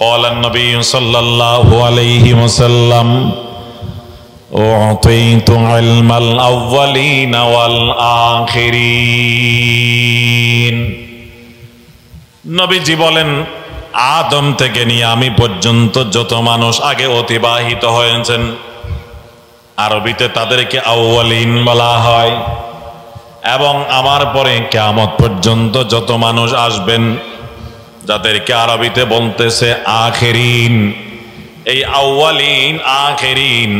قال النبي صلى الله عليه وسلم أعطيت علم الأولين والآخرين নবীজি বলেন আদম থেকে নিয়ে আমি পর্যন্ত যত মানুষ আগে অতিবাহিত হয়েছেন আরবিতে তাদেরকে আউয়ালিন বলা হয় এবং আমার পরে কিয়ামত পর্যন্ত যত মানুষ আসবেন যাদেরকে আরবিতে বলতেছে আখিরিন এই আউয়ালিন আখিরিন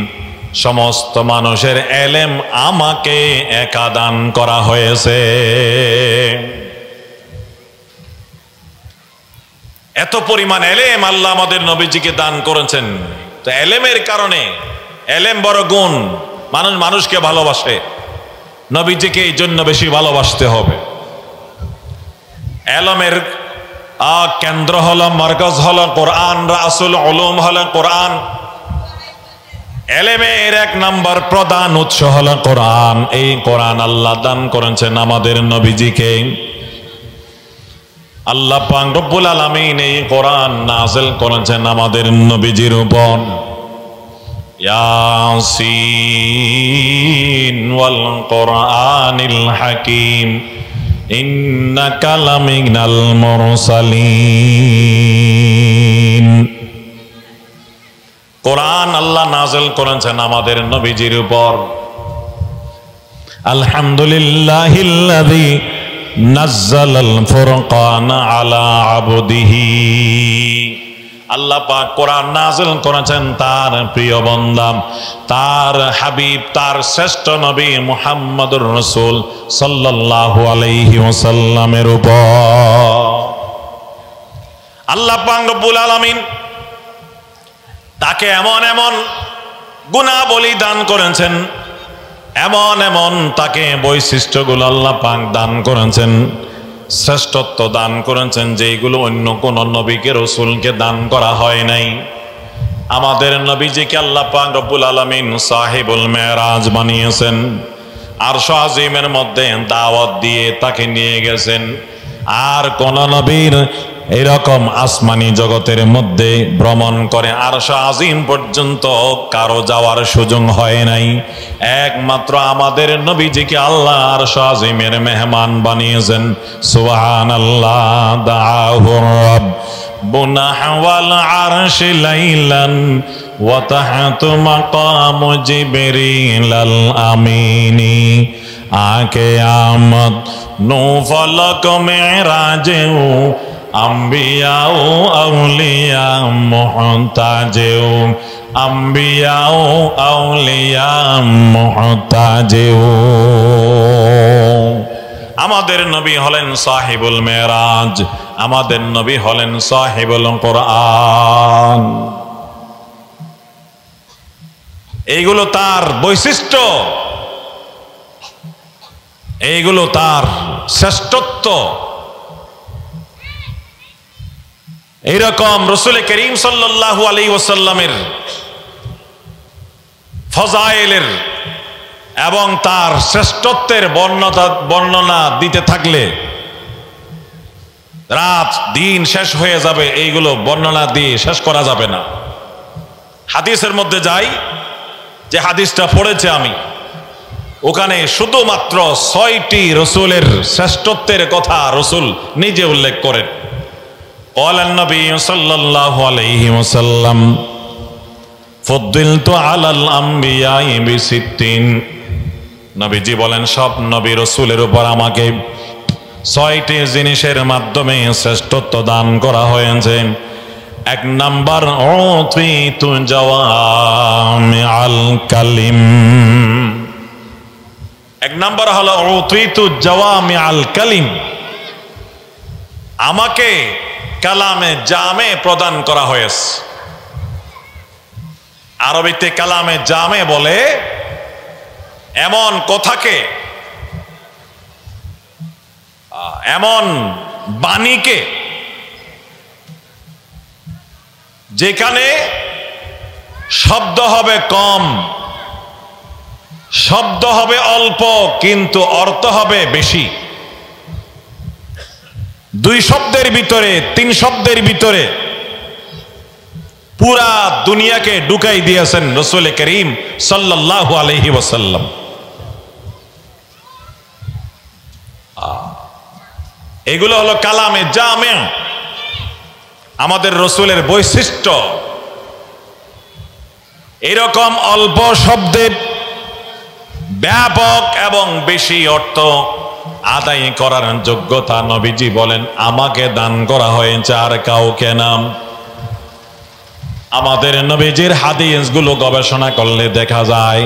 সমস্ত মানুষের ইলম আমাকে একা দান করা হয়েছে। এত পরিমাণ ইলম আল্লাহ আমাদের নবীজিকে দান করেছেন। তো ইলমের কারণে ইলম বড় গুণ, মানুষকে ভালোবাসে, নবীজিকে এই জন্য বেশি ভালোবাসতে হবে। ইলমের কেন্দ্র হলো, মারকাজ হলো কোরআন, রাসূল উলুম হলো কোরআন। ইলমের এক নম্বর প্রধান উৎস হলো কোরআন। এই কোরআন আল্লাহ দান করেছেন আমাদের নবীজিকে। আল্লাহ পাক রব্বুল আলামিন এই কোরআন নাযিল করেছেন আমাদের নবীজির উপর। ইয়াসিন ওয়াল কোরআনিল হাকীম ইন্নাকা লামিনাল মুরসালিন। কোরআন আল্লাহ নাযিল করেছেন আমাদের নবীজির উপর। আলহামদুলিল্লাহিল্লাযী নাজ্জালাল ফুরকানা আলা আবদিহি। আল্লাহ পাক কোরআন নাযিল করেছেন তার প্রিয় বান্দা, তার হাবিব, তার শ্রেষ্ঠ নবী মুহাম্মদুর রাসূল সাল্লাল্লাহু আলাইহি ওয়াসাল্লামের উপর। আল্লাহ পাক রব্বুল আলামিন তাকে এমন এমন গুণাবলী দান করেছেন, এমন এমন তাকে বৈশিষ্ট্যগুলো আল্লাহ পাক দান করেছেন, শ্রেষ্ঠত্ব দান করেছেন যেগুলো অন্য কোন নবীকে রাসূলকে দান করা হয় নাই। আমাদের নবীজিকে আল্লাহ পাক রব্বুল আলামিন সাহিবুল মেরাজ বানিয়েছেন। আরশ আজিমের মধ্যে দাওয়াত দিয়ে তাকে নিয়ে গেছেন। আর কোন নবীর এরকম আসমানি জগতের মধ্যে ভ্রমণ করে আরশ আজিম পর্যন্ত কারো যাওয়ার সুযোগ হয় নাই। একমাত্র আমাদের নবীজিকে আল্লাহ আরশ আজিমের মেহমান বানিয়েছেন। সুবহানাল্লাহ। দাআহু রাব্বুনা ওয়াল আরশি লাইলান ওয়া তাহাতু মাকামু জিবরিলাল আমিনি আকে আমদ নো ফলক মেরাজেও আম্বিয়াও আউলিয়া মুহতাজেও আম্বিয়াও আউলিয়া মুহতাজেও। আমাদের নবী হলেন সাহিবুল মেরাজ, আমাদের নবী হলেন সাহিবুল কোরআন। এইগুলো তার বৈশিষ্ট্য, এইগুলো তার শ্রেষ্ঠত্ব। এইরকম রাসূল করিম সাল্লাল্লাহু আলাইহি ওয়াসাল্লামের ফজাইলের এবং তার শ্রেষ্ঠত্বের বর্ণনা দিতে থাকলে রাত দিন শেষ হয়ে যাবে, এইগুলো বর্ণনা দিয়ে শেষ করা যাবে না। হাদিসের মধ্যে যাই, যে হাদিসটা পড়েছে আমি, ওখানে শুধুমাত্র ৬টি রাসূলের শ্রেষ্ঠত্বের কথা রাসূল নিজে উল্লেখ করেন। قال النبي صلى الله عليه وسلم فضلت على الأنبياء ب60। নবীজি বলেন সব নবী রাসূলের উপর আমাকে ৬টি জিনিসের মাধ্যমে শ্রেষ্ঠত্ব দান করা হয়েছে। এক নাম্বার উতিতু জাওয়ামিআল কালিম। এক নাম্বার হলো উতিতু জাওয়ামিআল কালিম, আমাকে কালামে জামে প্রদান করা হয়েছে। আরবিতে কালামে জামে বলে এমন কথাকে, এমন বাণীকে যেখানে শব্দ হবে কম, শব্দ হবে অল্প, কিন্তু অর্থ হবে বেশি। 2 শব্দের ভিতরে 3 শব্দের ভিতরে পুরা দুনিয়াকে ঢুকাই দিয়েছেন রাসূল করিম সাল্লাল্লাহু আলাইহি ওয়াসাল্লাম। এগুলো হলো কালামে জামে, আমাদের রাসূলের বৈশিষ্ট্য। এরকম অল্প শব্দে ব্যাপক এবং বেশি অর্থ আদায় করার যোগ্যতা নবীজি বলেন আমাকে দান করা হয়েছে, আর কাউকে না। আমাদের নবীজির হাদিসগুলো গবেষণা করলে দেখা যায়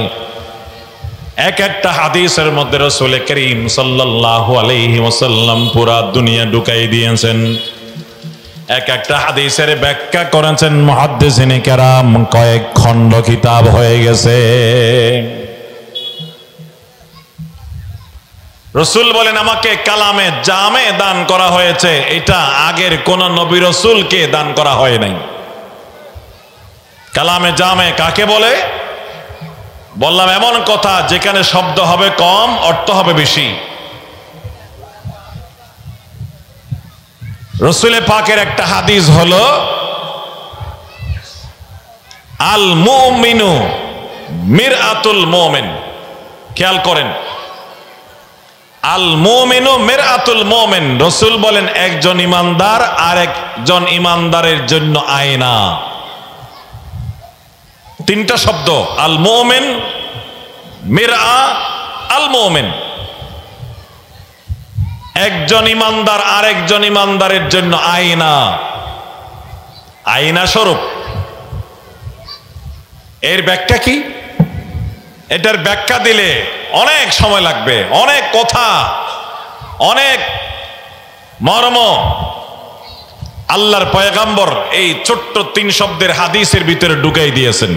এক একটা হাদিসের মধ্যে রাসূল করিম সাল্লাল্লাহু আলাইহি ওয়াসাল্লাম পুরা দুনিয়া ঢুকাই দিয়েছেন। এক একটা হাদিসের ব্যাখ্যা করেছেন মুহাদ্দিসিনে কেরাম, কয়েক খণ্ড কিতাব হয়ে গেছে। রাসূল বলেন আমাকে কালামে জামে দান করা হয়েছে, এটা আগের কোন নবী রাসূলকে দান করা হয় নাই। কালামে জামে কাকে বলে? বললাম এমন কথা যেখানে শব্দ হবে কম, অর্থ হবে বেশি। রাসূলে পাকের একটা হাদিস হলো আল মুমিনু মিরআতুল মুমিন। খেয়াল করেন, আল মুমিনু মিরআতুল মুমিন। রাসূল বলেন একজন ইমানদার আর একজন ইমানদারের জন্য আয়না। তিনটা শব্দ, আল মুমিন, মিরআ, আল মুমিন। একজন ইমানদার আর একজন ইমানদারের জন্য আয়না, আয়না স্বরূপ। এর ব্যাখ্যা কি? এটার ব্যাখ্যা দিলে অনেক সময় লাগবে, অনেক কথা, অনেক মর্ম আল্লাহর পয়গাম্বর এই ছোট্ট 3 শব্দের হাদিসের ভিতরে ঢুকাই দিয়েছেন।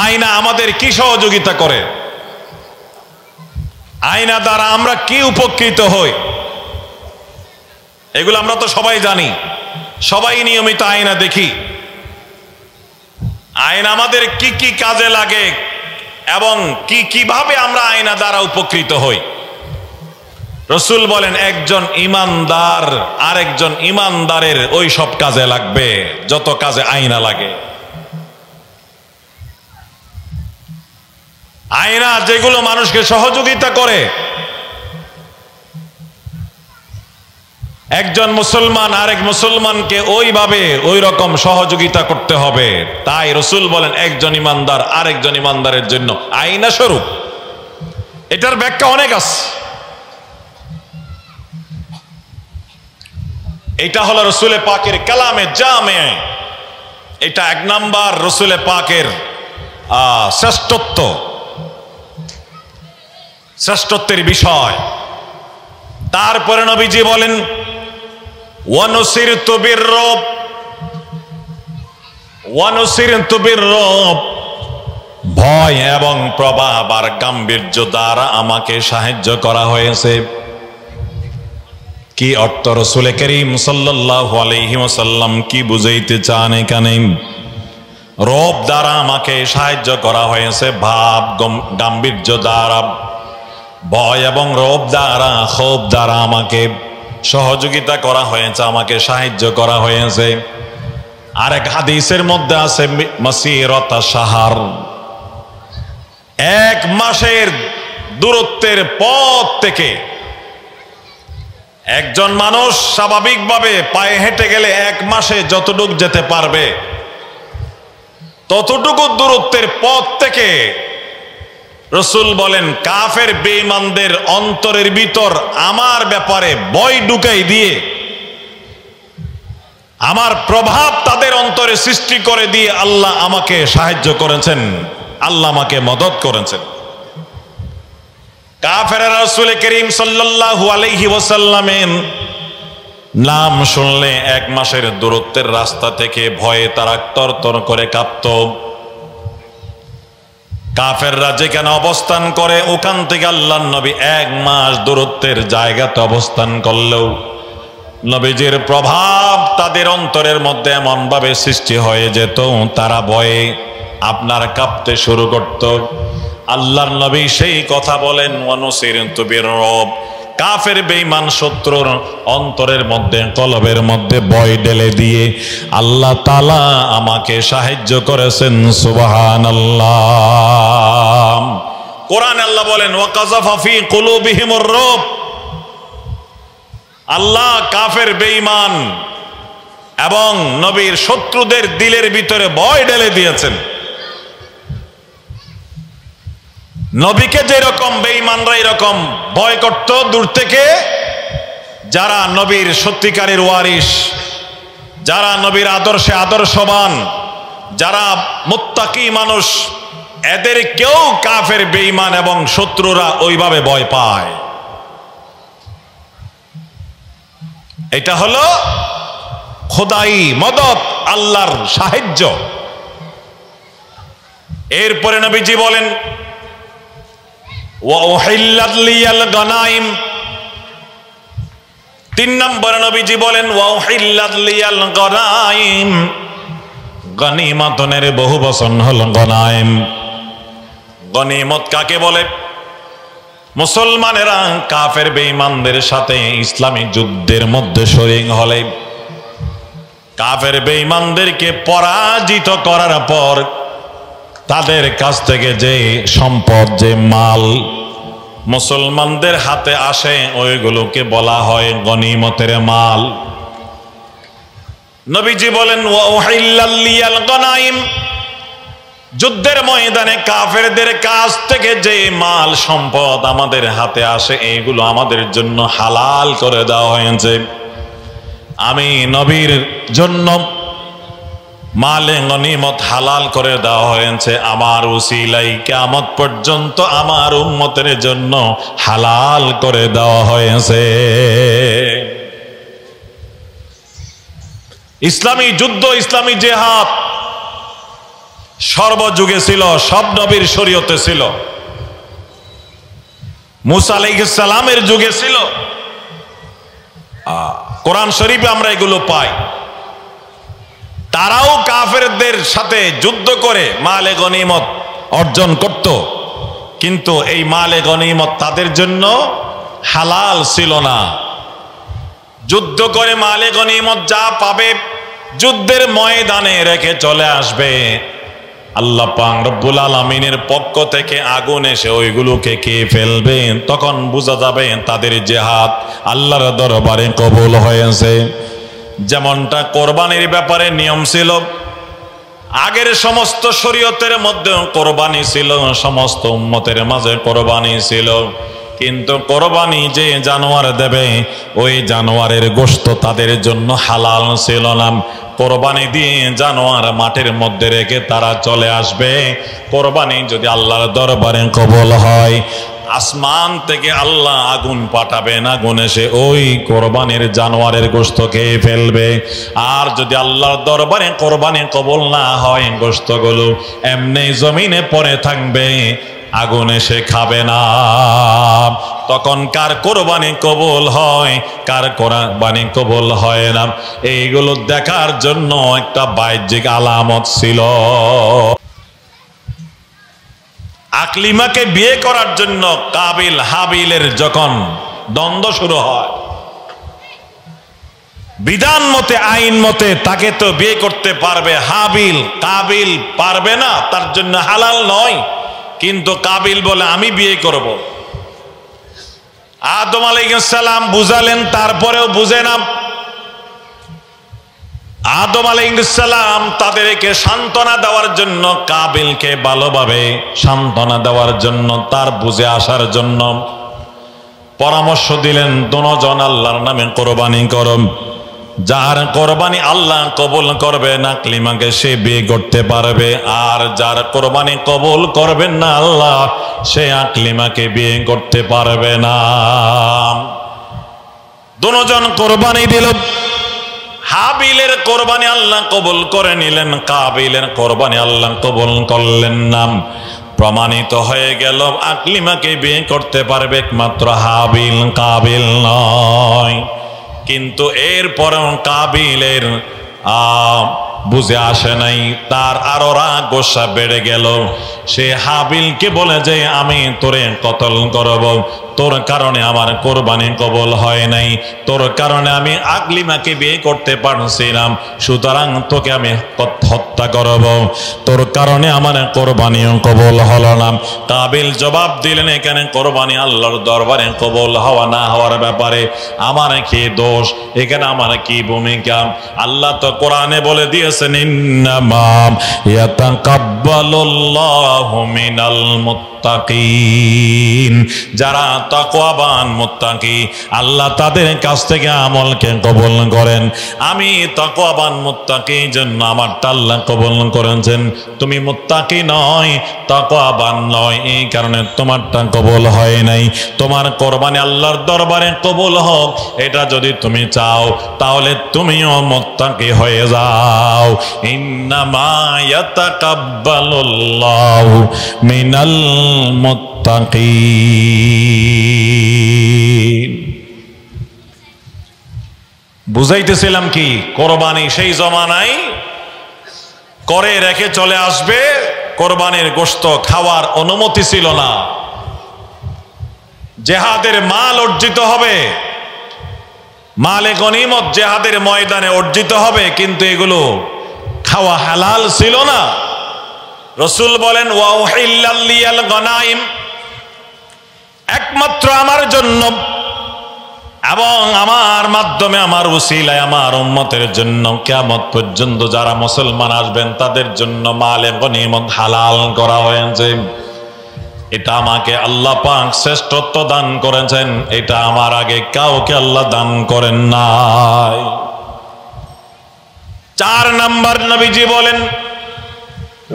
আয়না আমাদের কি সহযোগিতা করে? আয়না দ্বারা আমরা কি উপকৃত হই? এগুলো আমরা তো সবাই জানি, সবাই নিয়মিত আয়না দেখি। আয়না আমাদের কি কি কাজে লাগে এবং কিভাবে আমরা আয়না দ্বারা উপকৃত হই? রাসূল বলেন একজন ইমানদার আর একজন ইমানদারের ওই সব কাজে লাগবে যত কাজে আয়না লাগে। আয়না যেগুলো মানুষকে সহযোগিতা করে, একজন মুসলমান আরেক মুসলমানকে ওইভাবে ওই রকম সহযোগিতা করতে হবে। তাই রাসূল বলেন একজন ইমানদার আরেকজন ইমানদারের জন্য আয়না স্বরূপ। এটার ব্যাখ্যা অনেক আছে। এটা হলো রাসূলে পাকের কালামে জামে। এটা 1 নাম্বার রাসূলে পাকের শ্রেষ্ঠত্বের বিষয়। তারপরে নবীজি বলেন ওয়ানুসিরতু বিররব, ওয়ানুসিরতু বিররব, ভয় এবং প্রভাব আর গাম্ভীর্য দ্বারা আমাকে সাহায্য করা হয়েছে। কি অর্থ রাসূল করিম সাল্লাল্লাহু আলাইহি ওয়াসাল্লাম কি বুঝাইতে চান এখানে? রব দ্বারা আমাকে সাহায্য করা হয়েছে, ভাব গাম্ভীর্য দ্বারা, ভয় এবং রব দ্বারা, ক্ষোভ দ্বারা আমাকে সহযোগিতা করা হয়েছে, আমাকে সাহায্য করা হয়েছে। আরেক হাদিসের মধ্যে আছে মাসিরাতা শাহর, 1 মাসের দূরত্বের পথ থেকে একজন মানুষ স্বাভাবিকভাবে পায়ে হেঁটে গেলে 1 মাসে যতটুকু যেতে পারবে ততটুকু দূরত্বের পথ থেকে রাসূল বলেন কাফের বেঈমানদের অন্তরের ভিতর আমার ব্যাপারে ভয় ঢুকাই দিয়ে, আমার প্রভাব তাদের অন্তরে সৃষ্টি করে দিয়ে আল্লাহ আমাকে সাহায্য করেছেন, আল্লাহ আমাকে মদত করেছেন। কাফেররা রাসূল করিম সাল্লাল্লাহু আলাইহি ওয়াসাল্লামের নাম শুনলে 1 মাসের দূরত্বের রাস্তা থেকে ভয়ে তারা তরতর করে কাঁপত। কাফেররা যেখানে অবস্থান করে ওখান থেকে আল্লাহর নবী 1 মাস দূরত্বের জায়গাতে অবস্থান করলেও নবীজির প্রভাব তাদের অন্তরের মধ্যে এমন ভাবে সৃষ্টি হয়ে যেত তারা ভয়ে আপনার কাঁপতে শুরু করত। আল্লাহর নবী সেই কথা বলেন ওয়ানুসিরতু বিররব, কাফের বেঈমান শত্রুর অন্তরের মধ্যে কলবের মধ্যে ভয় ঢেলে দিয়ে আল্লাহ তাআলা আমাকে সাহায্য করেছেন। সুবহানাল্লাহ। কোরআনে আল্লাহ বলেন ওয়াকাযাফা ফি কুলুবিহিমুর রুব, আল্লাহ কাফের বেঈমান এবং নবীর শত্রুদের দিলের ভিতরে ভয় ঢেলে দিয়েছেন। নবীকে যেরকম বেঈমানরা এরকম ভয় করত দূর থেকে, যারা নবীর সত্যিকারের ওয়ারিস, যারা নবীর আদর্শে আদর্শবান, যারা মুত্তাকি মানুষ, এদের কেউ কাফের বেঈমান এবং শত্রুরা ওইভাবে ভয় পায়। এটা হলো খোদাই মদদ, আল্লাহর সাহায্য। এরপরে নবীজি বলেন ওয়া উহিল্লাত লিয়াল গানাইম, 3 নম্বরে নবীজি বলেন ওয়া উহিল্লাত লিয়াল গানাইম, গনিমতের বহু বচন হলো গনাইম। গনিমত কাকে বলে? মুসলমানেরা কাফের বেঈমানদের সাথে ইসলামী যুদ্ধের মধ্যে শরীক হলে কাফের বেঈমানদেরকে পরাজিত করার পর তাদের কাছ থেকে যে সম্পদ, যে মাল মুসলমানদের হাতে আসে ওইগুলোকে বলা হয় গনিমতের মাল। নবীজি বলেন ওয়া উহিল্লাল লিয়াল গানাইম, যুদ্ধের ময়দানে কাফেরদের কাছ থেকে যে মাল সম্পদ আমাদের হাতে আসে এইগুলো আমাদের জন্য হালাল করে দেওয়া হয়েছে। আমি নবীর জন্য মালে গনিমত হালাল করে দেওয়া হয়েছে, আমার উসিলাই কিয়ামত পর্যন্ত আমার উম্মতের জন্য হালাল করে দেওয়া হয়েছে। ইসলামী যুদ্ধ, ইসলামী জিহাদ সর্বযুগে ছিল, সব নবীর শরীয়তে ছিল। মুসা আলাইহিস সালামের যুগে ছিল। কোরআন শরীফে আমরা এগুলো পাই। তারাও কাফেরদের সাথে যুদ্ধ করে মালে গনিমত অর্জন করত, কিন্তু এই মালে গনিমত তাদের জন্য হালাল ছিল না। যুদ্ধ করে মালে গনিমত যা পাবে যুদ্ধের ময়দানে রেখে চলে আসবে। আল্লাহ পাক রব্বুল আলামিনের পক্ষ থেকে আগুন এসে ওইগুলোকে খেয়ে ফেলবে, তখন বোঝা যাবে তাদের জিহাদ আল্লাহর দরবারে কবুল হয়েছে। যেমনটা কোরবানির ব্যাপারে নিয়ম ছিল, আগের সমস্ত শরীয়তের মধ্যে কোরবানি ছিল, সমস্ত উম্মতের মাঝে কোরবানি ছিল, কিন্তু কোরবানি যে জানোয়ার দেবে ওই জানোয়ারের গোশত তাদের জন্য হালাল ছিল না। কোরবানি দিয়ে জানোয়ার মাঠের মধ্যে রেখে তারা চলে আসবে। কোরবানি যদি আল্লাহর দরবারে কবুল হয়, আসমান থেকে আল্লাহ আগুন পাঠাবেন, আগুন এসে ওই কোরবানির জানোয়ারের গোশত খেয়ে ফেলবে। আর যদি আল্লাহর দরবারে কোরবানি কবুল না হয়, গোশতগুলো এমনি জমিনে পড়ে থাকবে, আগুন এসে খাবে না। তখন কার কোরবানি কবুল হয়, কার কোরবানি কবুল হয় না, এইগুলো দেখার জন্য একটা বাহ্যিক আলামত ছিল। আকলিমাকে বিয়ে করার জন্য কাবিল হাবিলের যখন দ্বন্দ্ব শুরু হয়, বিধান মতে, আইন মতে তাকে তো বিয়ে করতে পারবে হাবিল, কাবিল পারবে না, তার জন্য হালাল নয়। কিন্তু কাবিল বলে আমি বিয়ে করব। আদম আলাইহিস সালাম বুঝালেন, তারপরেও বুঝে না। আদম আলাইহিস সালাম তাদেরকে সান্ত্বনা দেওয়ার জন্য, কাবিলকে ভালোভাবে সান্ত্বনা দেওয়ার জন্য, তার বুঝে আসার জন্য পরামর্শ দিলেন, দুজন আল্লাহর নামে কোরবানি করো। যার কোরবানি আল্লাহ কবুল করবে না আকলিমাকে, সে বিয়ে করতে পারবে। আর যার কোরবানি কবুল করবেন না আল্লাহ, সে আকলিমাকে বিয়ে করতে পারবে না। দুজন কোরবানি দিল। হাবিলের কোরবানি আল্লাহ কবুল করে নিলেন, কাবিলের কোরবানি আল্লাহ কবুল করলেন না। প্রমাণিত হয়ে গেল আকলিমাকে বিয়ে করতে পারবে একমাত্র হাবিল, কাবিল নয়। কিন্তু এরপরেও কাবিলের বুঝে আসে নাই, তার আরো রাগ গোসা বেড়ে গেল। সে হাবিলকে বলে যে আমি তোরে কতল করব, তোর কারণে আমার কোরবানি কবুল হয় নাই, তোর কারণে আমি আকলিমাকে বিয়ে করতে পারছিলাম, সুতরাং তোকে আমি হত্যা করব, তোর কারণে আমার কোরবানিও কবুল হলো না। কাবিল জবাব দিলেন, এখানে কোরবানি আল্লাহর দরবারে কবুল হওয়া না হওয়ার ব্যাপারে আমার কি দোষ, এখানে আমার কি ভূমিকা? আল্লাহ তো কোরআনে বলে দিয়েছেন, ইন্নামা ইয়াতাকাব্বালুল্লাহু মিনাল মুত্তাকিন, যারা তাকওয়াবান মুত্তাকি আল্লাহ তাদের কাছ থেকে আমলকে কবুল করেন। আমি তাকওয়াবান মুত্তাকি জন্য আমারটা আল্লাহ কবুল করেছেন, তুমি মুত্তাকি নয়, তাকওয়াবান নয়, এই কারণে তোমারটা কবুল হয় নাই। তোমার কোরবানি আল্লাহর দরবারে কবুল হোক, এটা যদি তুমি চাও তাহলে তুমিও মুত্তাকি হয়ে যাও। ইন্নামা ইয়াতাকাব্বালুল্লাহু মিনাল মুত্তাকিন। বুঝাইতেছিলাম কি, কোরবানি সেই জমানায় করে রেখে চলে আসবে, কোরবানির গোশত খাওয়ার অনুমতি ছিল না। জেহাদের মাল অর্জিত হবে, মালে গনিমত জেহাদের ময়দানে অর্জিত হবে, কিন্তু এগুলো খাওয়া হালাল ছিল না। রাসূল বলেন, ওয়া উহিল্লাল লিয়াল গনাইম, একমাত্র আমার জন্য এবং আমার মাধ্যমে, আমার উসিলায়, আমার উম্মতের জন্য কিয়ামত পর্যন্ত যারা মুসলমান আসবেন তাদের জন্য মালে গনিমত হালাল করা হয়েছে। এটা আমাকে আল্লাহ পাক শ্রেষ্ঠত্ব দান করেছেন, এটা আমার আগে কাউকে আল্লাহ দান করেন নাই। 4 নাম্বার নবীজি বলেন,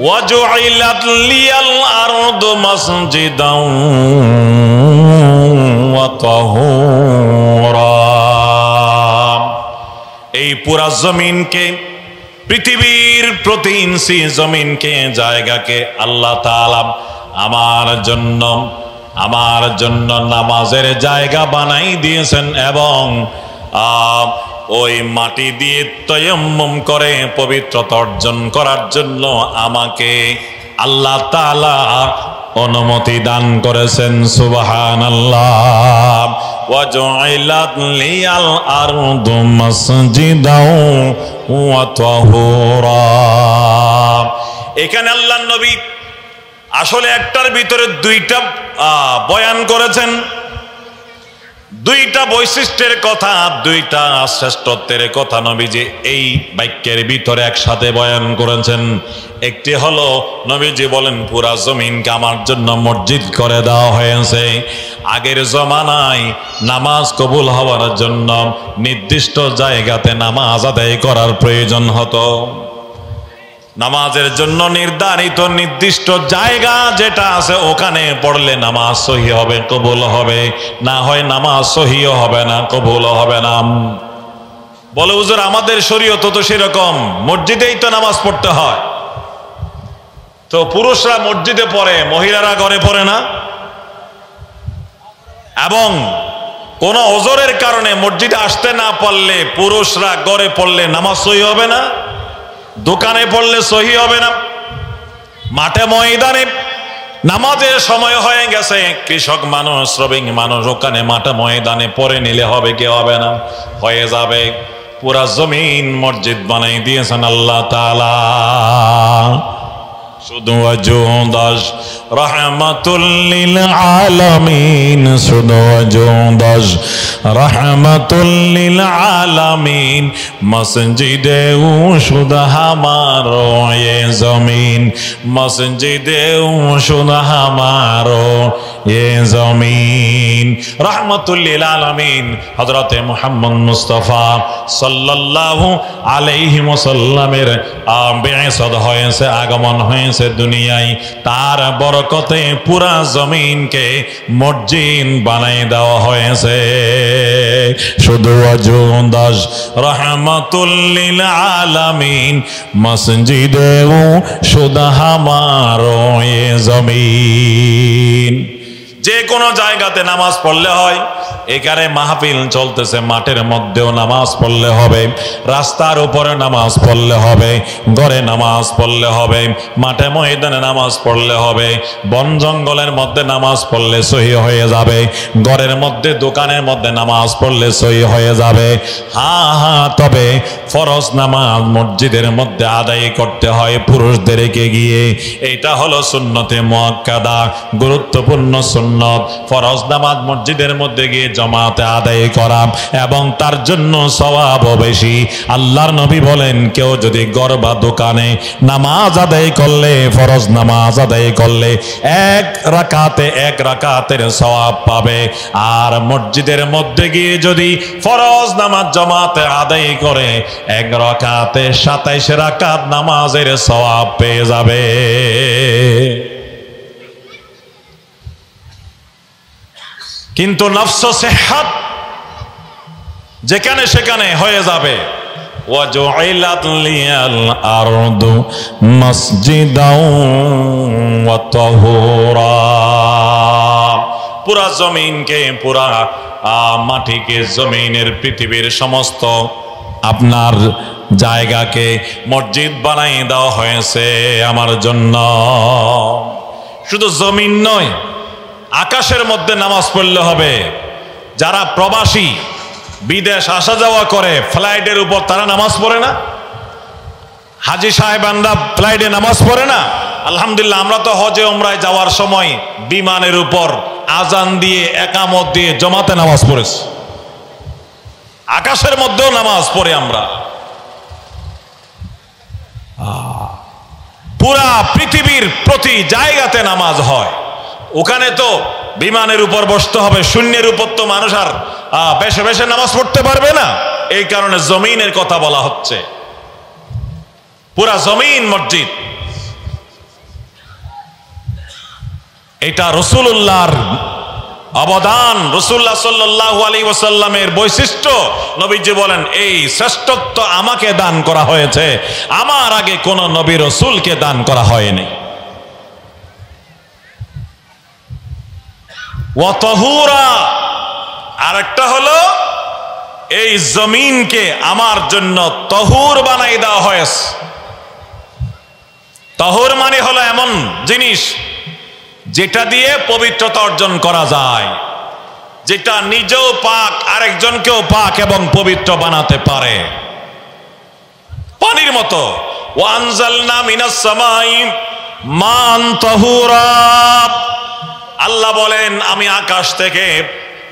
ওয়াজুইলাত লিয়াল আরদু মাসজিদাও ওয়া তাহুরা, এই পুরা জমিনকে, পৃথিবীর প্রতি ইঞ্চি জমিনকে, জায়গাকে আল্লাহ তাআলা আমার জন্য নামাজের জায়গা বানাই দিয়েছেন, এবং ওই মাটি দিয়ে তায়াম্মুম করে পবিত্রতা অর্জন করার জন্য আমাকে আল্লাহ তাআলা অনুমতি দান করেছেন। সুবহানাল্লাহ। ওয়াজুইলাত লিয়াল আরদু মাসজিদাও ওয়া তাহুরা। এখানে আল্লাহর নবী আসলে একটার ভিতরে দুইটা বয়ান করেছেন, দুইটা বৈশিষ্ট্যের কথা, দুইটা শ্রেষ্ঠত্বের কথা নবীজি এই বাক্যের ভিতরে একসাথে বয়ান করেছেন। একটি হলো নবীজি বলেন, পুরা জমিনকে আমার জন্য মসজিদ করে দেওয়া হয়েছে। আগের জমানায় নামাজ কবুল হওয়ার জন্য নির্দিষ্ট জায়গাতে নামাজ আদায় করার প্রয়োজন হতো। নামাজের জন্য নির্ধারিত নির্দিষ্ট জায়গা যেটা আছে, ওখানে পড়লে নামাজ সহি হবে, কবুল হবে, না হয় নামাজ সহিও হবে না, কবুল হবে না। বলে, হুজুর আমাদের শরীয়ত তো সেরকম, মসজিদেই তো নামাজ পড়তে হয়, তো পুরুষরা মসজিদে পড়ে, মহিলারা ঘরে পড়ে না, এবং কোন ওজরের কারণে মসজিদে আসতে না পারলে পুরুষরা ঘরে পড়লে নামাজ সহি হবে না, দোকানে পড়লে সহি হবে না, মাঠে ময়দানে নামাজের সময় হয়ে গেছে, কৃষক মানুষ, শ্রমিক মানুষ ওখানে মাঠে ময়দানে পড়ে নিলে হবে কি হবে না? হয়ে যাবে। পুরা জমিন মসজিদ বানাই দিয়েছেন আল্লাহ তাআলা। শুধু ওয়াজুদাস রাহমাতুল লিল আলামিন, শুধু ওয়াজুদাস রাহমাতুল লিল আলামিন, মসজিদে শুধু হামারো ये জমিন, মসজিদে শুধু হামারো ये জমিন। রাহমাতুল লিল আলামিন হযরতে মুহাম্মদ মুস্তাফা সাল্লাল্লাহু আলাইহি ওয়াসাল্লামের বিআসাত হয়েছে, আগমন হয়েছে দুনিয়ায়, তার বরকতে পুরা জমিনকে মসজিদ বানাই দেওয়া হয়েছে। শুধু ওয়াজুদাস রাহমাতুল লিল আলামিন, মসজিদে শুধু হামারো ये জমিন। যে কোনো জায়গাতে নামাজ পড়লে হয়। এখানে মাহফিল চলতেছে, মাঠের মধ্যেও নামাজ পড়লে হবে, রাস্তার উপরে নামাজ পড়লে হবে, ঘরে নামাজ পড়লে হবে, মাঠে ময়দানে নামাজ পড়লে হবে, বন জঙ্গলের মধ্যে নামাজ পড়লে সহি হয়ে যাবে, ঘরের মধ্যে দোকানের মধ্যে নামাজ পড়লে সহি হয়ে যাবে। হ্যাঁ, তবে ফরজ নামাজ মসজিদের মধ্যে আদায় করতে হয় পুরুষদেরকে গিয়ে। এটা হলো সুন্নতে মুআক্কাদা, গুরুত্বপূর্ণ সুন্নত। ফরজ নামাজ মসজিদের মধ্যে গিয়ে জামাতে আদায় করা, এবং তার জন্য সওয়াবও বেশি। আল্লাহর নবী বলেন, কেউ যদি ঘর বা দোকানে নামাজ আদায় করলে, ফরজ নামাজ আদায় করলে এক রাকাতের সওয়াব পাবে। আর মসজিদের মধ্যে গিয়ে যদি ফরজ নামাজ জামাতে আদায় করে এক রাকাতে 27 রাকাত নামাজের সওয়াব পেয়ে যাবে। কিন্তু নফস সিহহাত যেখানে সেখানে হয়ে যাবে। ওয়াজুইলাত লিয়াল আরদু মাসজিদাও ওয়া তাহুরা, পুরা জমিনকে, পুরা মাটিকে, জমিনের পৃথিবীর সমস্ত আপনার জায়গাকে মসজিদ বানাই দেওয়া হয়েছে আমার জন্য। শুধু জমিন নয়, আকাশের মধ্যে নামাজ পড়লে হবে। যারা প্রবাসী বিদেশ আসা যাওয়া করে ফ্লাইটের উপর, তারা নামাজ পড়ে না? হাজী সাহেবানরা ফ্লাইটে নামাজ পড়ে না? আলহামদুলিল্লাহ, আমরা তো হজে ওমরায় যাওয়ার সময় বিমানের উপর আজান দিয়ে, একামত দিয়ে জমাতে নামাজ পড়েছি। আকাশের মধ্যেও নামাজ পড়ে আমরা। পুরা পৃথিবীর প্রতি জায়গাতে নামাজ হয়। ওখানে তো বিমানের উপর বসতে হবে, শূন্যের উপর তো মানুষ আর বেশে বেশে নামাজ পড়তে পারবে না। এই কারণে জমিনের কথা বলা হচ্ছে, পুরা জমিন মসজিদ। এটা রাসূলুল্লাহর অবদান, রাসূলুল্লাহ সাল্লাল্লাহু আলাইহি ওয়াসাল্লামের বৈশিষ্ট্য। নবীজি বলেন, এই শ্রেষ্ঠত্ব আমাকে দান করা হয়েছে, আমার আগে কোন নবী রাসূলকে দান করা হয়নি। ওয়া তাহুরা, আরেকটা হলো এই জমিনকে আমার জন্য তহুর বানাই দেওয়া হয়েছে। তহুর মানে হলো এমন জিনিস যেটা দিয়ে পবিত্রতা অর্জন করা যায়, যেটা নিজেও পাক, আরেকজনকেও পাক এবং পবিত্র বানাতে পারে। পানির মতো, ওয়া আনজালনা মিনাস সামাই মান তাহুরা, আল্লাহ বলেন, আমি আকাশ থেকে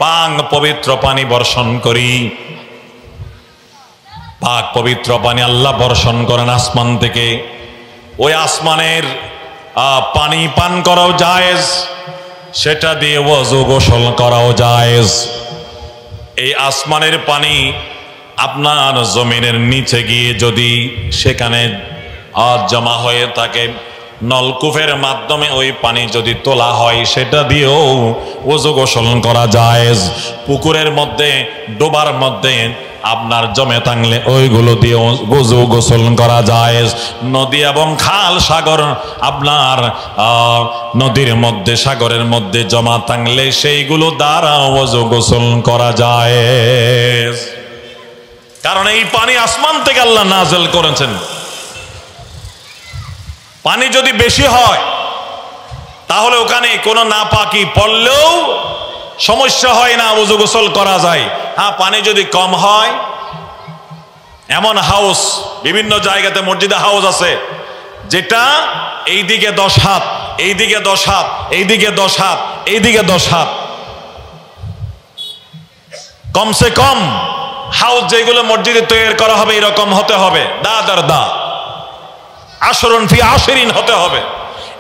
পাক পবিত্র পানি বর্ষণ করি। পাক পবিত্র পানি আল্লাহ বর্ষণ করেন আসমান থেকে। ওই আসমানের পানি পান করাও জায়েজ, সেটা দিয়ে ওযু গোসল করাও জায়েজ। এই আসমানের পানি আপনার জমিনের নিচে গিয়ে যদি সেখানে জমা হয়ে থাকে, নলকূপের মাধ্যমে ওই পানি যদি তোলা হয়, সেটা দিয়েও ওযু গোসল করা জায়েজ। পুকুরের মধ্যে, ডোবার মধ্যে আপনার জমে থাকলে ওইগুলো দিয়ে ওযু গোসল করা জায়েজ। নদী এবং খাল, সাগর, আপনার নদীর মধ্যে, সাগরের মধ্যে জমা থাকলে সেইগুলো দ্বারা ওযু গোসল করা জায়েজ। কারণ এই পানি আসমান থেকে আল্লাহ নাযিল করেছেন। পানি যদি বেশি হয় তাহলে ওখানে কোনো নাপাকি পড়লেও সমস্যা হয় না, ওযু গোসল করা যায়। হ্যাঁ, পানি যদি কম হয়, এমন হাউস বিভিন্ন জায়গাতে মসজিদে হাউস আছে যেটা এইদিকে 10 হাত, এইদিকে 10 হাত, এইদিকে 10 হাত, এইদিকে 10 হাত, কমসে কম হাউস যেগুলো মসজিদে তৈরি করা হবে এরকম হতে হবে, দা আশরুন ফি আশরিন হতে হবে।